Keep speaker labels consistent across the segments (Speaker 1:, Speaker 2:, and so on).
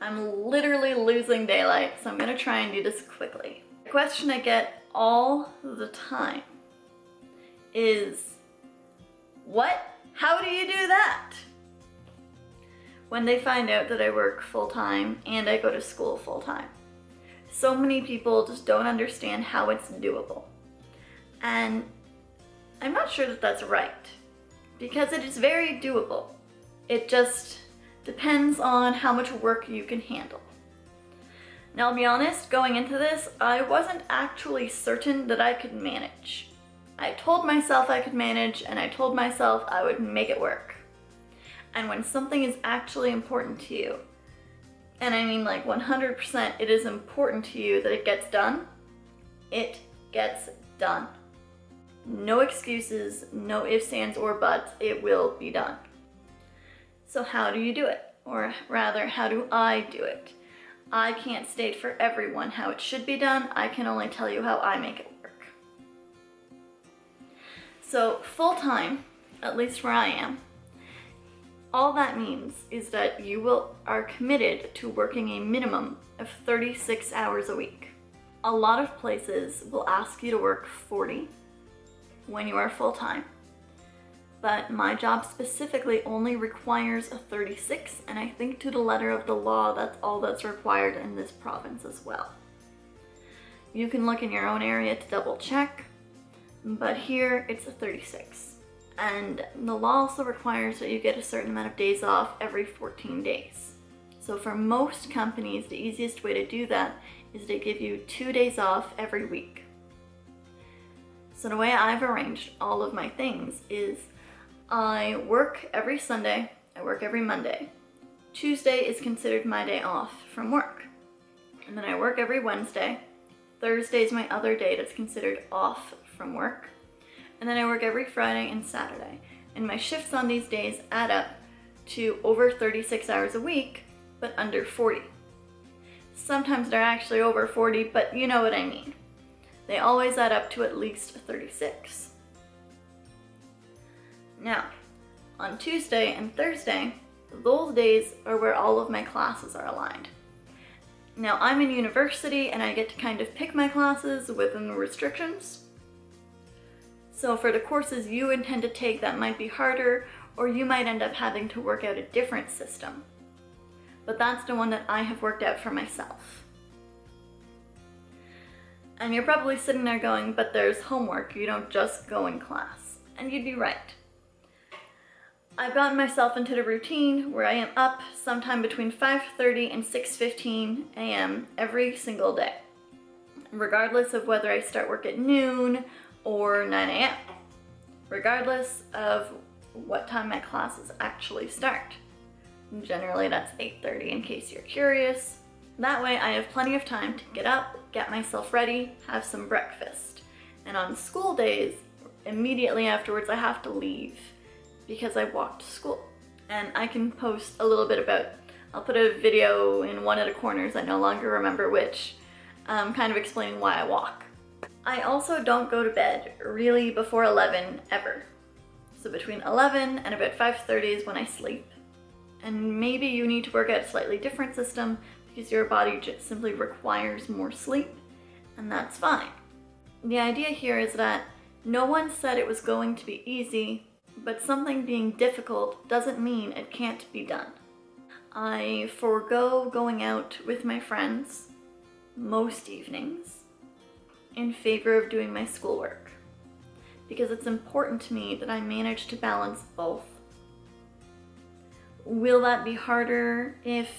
Speaker 1: I'm literally losing daylight, so I'm gonna try and do this quickly. The question I get all the time is, what? How do you do that? When they find out that I work full-time and I go to school full-time. So many people just don't understand how it's doable. And I'm not sure that that's right, because it is very doable. It just depends on how much work you can handle. Now, I'll be honest, going into this, I wasn't actually certain that I could manage. I told myself I could manage, and I told myself I would make it work. And when something is actually important to you, and I mean like 100% it is important to you that it gets done, it gets done. No excuses, no ifs, ands, or buts, it will be done. So how do you do it? Or rather, how do I do it? I can't state for everyone how it should be done. I can only tell you how I make it work. So full-time, at least where I am, all that means is that you are committed to working a minimum of 36 hours a week. A lot of places will ask you to work 40 when you are full-time, but my job specifically only requires a 36, and I think to the letter of the law, that's all that's required in this province as well. You can look in your own area to double check, but here it's a 36. And the law also requires that you get a certain amount of days off every 14 days. So for most companies, the easiest way to do that is to give you 2 days off every week. So the way I've arranged all of my things is I work every Sunday, I work every Monday. Tuesday is considered my day off from work. And then I work every Wednesday. Thursday is my other day that's considered off from work. And then I work every Friday and Saturday. And my shifts on these days add up to over 36 hours a week, but under 40. Sometimes they're actually over 40, but you know what I mean. They always add up to at least 36. Now, on Tuesday and Thursday, those days are where all of my classes are aligned. Now, I'm in university and I get to kind of pick my classes within the restrictions. So for the courses you intend to take that might be harder, or you might end up having to work out a different system. But that's the one that I have worked out for myself. And you're probably sitting there going, but there's homework, you don't just go in class. And you'd be right. I've gotten myself into the routine where I am up sometime between 5:30 and 6:15 a.m. every single day, regardless of whether I start work at noon or 9 a.m., regardless of what time my classes actually start. Generally that's 8:30 in case you're curious. That way I have plenty of time to get up, get myself ready, have some breakfast. And on school days, immediately afterwards I have to leave because I walk to school. And I can post a little bit about, I'll put a video in one of the corners, I no longer remember which, kind of explaining why I walk. I also don't go to bed really before 11 ever. So between 11 and about 5:30 is when I sleep. And maybe you need to work out a slightly different system because your body just simply requires more sleep, and that's fine. The idea here is that no one said it was going to be easy, but something being difficult doesn't mean it can't be done. I forego going out with my friends most evenings in favor of doing my schoolwork, because it's important to me that I manage to balance both. Will that be harder if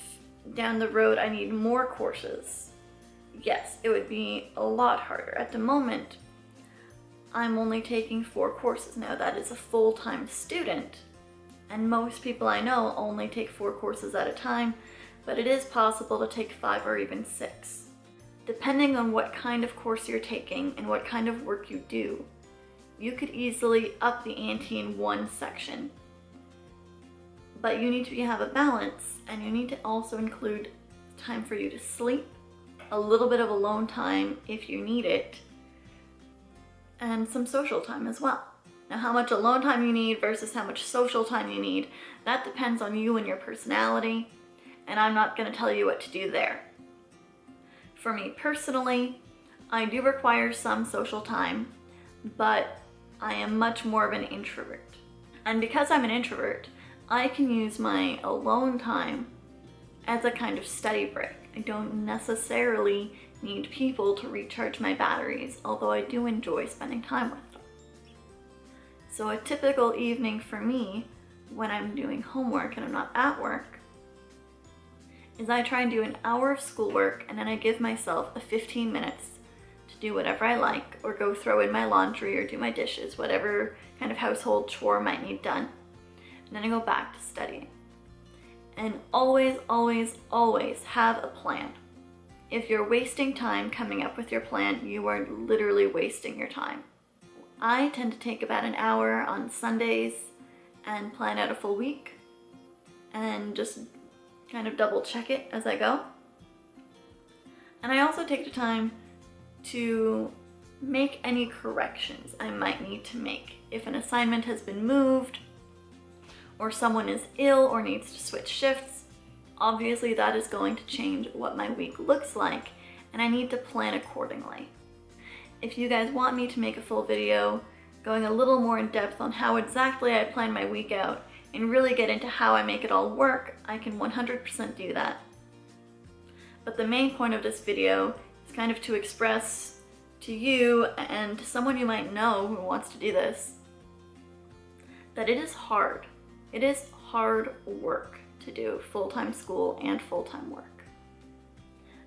Speaker 1: down the road I need more courses? Yes, it would be a lot harder. At the moment, I'm only taking 4 courses. Now that is a full-time student, and most people I know only take 4 courses at a time, but it is possible to take 5 or even 6. Depending on what kind of course you're taking and what kind of work you do, you could easily up the ante in one section. But you need to have a balance, and you need to also include time for you to sleep, a little bit of alone time if you need it, and some social time as well. Now, how much alone time you need versus how much social time you need, that depends on you and your personality, and I'm not going to tell you what to do there. For me personally, I do require some social time, but I am much more of an introvert. And because I'm an introvert, I can use my alone time as a kind of study break. I don't necessarily need people to recharge my batteries, although I do enjoy spending time with them. So a typical evening for me when I'm doing homework and I'm not at work is I try and do an hour of schoolwork, and then I give myself a 15 minutes to do whatever I like, or go throw in my laundry or do my dishes, whatever kind of household chore might need done. And then I go back to studying. And always, always, always have a plan. If you're wasting time coming up with your plan, you are literally wasting your time. I tend to take about an hour on Sundays and plan out a full week and just kind of double check it as I go. And I also take the time to make any corrections I might need to make. If an assignment has been moved, or someone is ill or needs to switch shifts, obviously that is going to change what my week looks like, and I need to plan accordingly. If you guys want me to make a full video going a little more in depth on how exactly I plan my week out and really get into how I make it all work, I can 100% do that. But the main point of this video is kind of to express to you and to someone you might know who wants to do this, that it is hard. It is hard work to do full-time school and full-time work.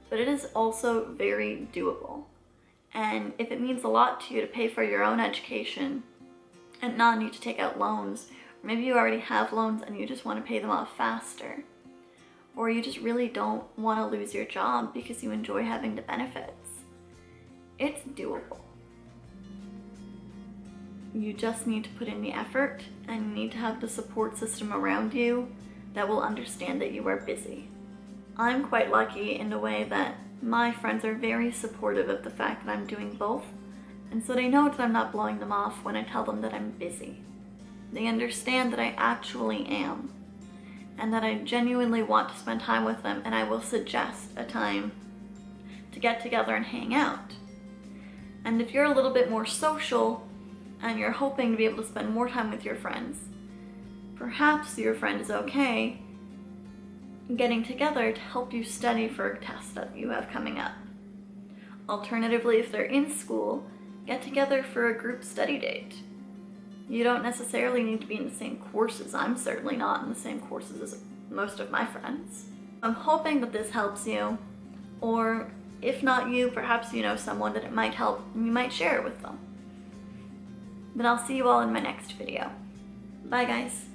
Speaker 1: But it is also very doable. And if it means a lot to you to pay for your own education and not need to take out loans, or maybe you already have loans and you just want to pay them off faster, or you just really don't want to lose your job because you enjoy having the benefits, it's doable. You just need to put in the effort, and you need to have the support system around you that will understand that you are busy. I'm quite lucky in the way that my friends are very supportive of the fact that I'm doing both, and so they know that I'm not blowing them off when I tell them that I'm busy. They understand that I actually am, and that I genuinely want to spend time with them, and I will suggest a time to get together and hang out. And if you're a little bit more social, and you're hoping to be able to spend more time with your friends, perhaps your friend is okay getting together to help you study for a test that you have coming up. Alternatively, if they're in school, get together for a group study date. You don't necessarily need to be in the same courses. I'm certainly not in the same courses as most of my friends. I'm hoping that this helps you, or if not you, perhaps you know someone that it might help and you might share it with them. But I'll see you all in my next video. Bye guys.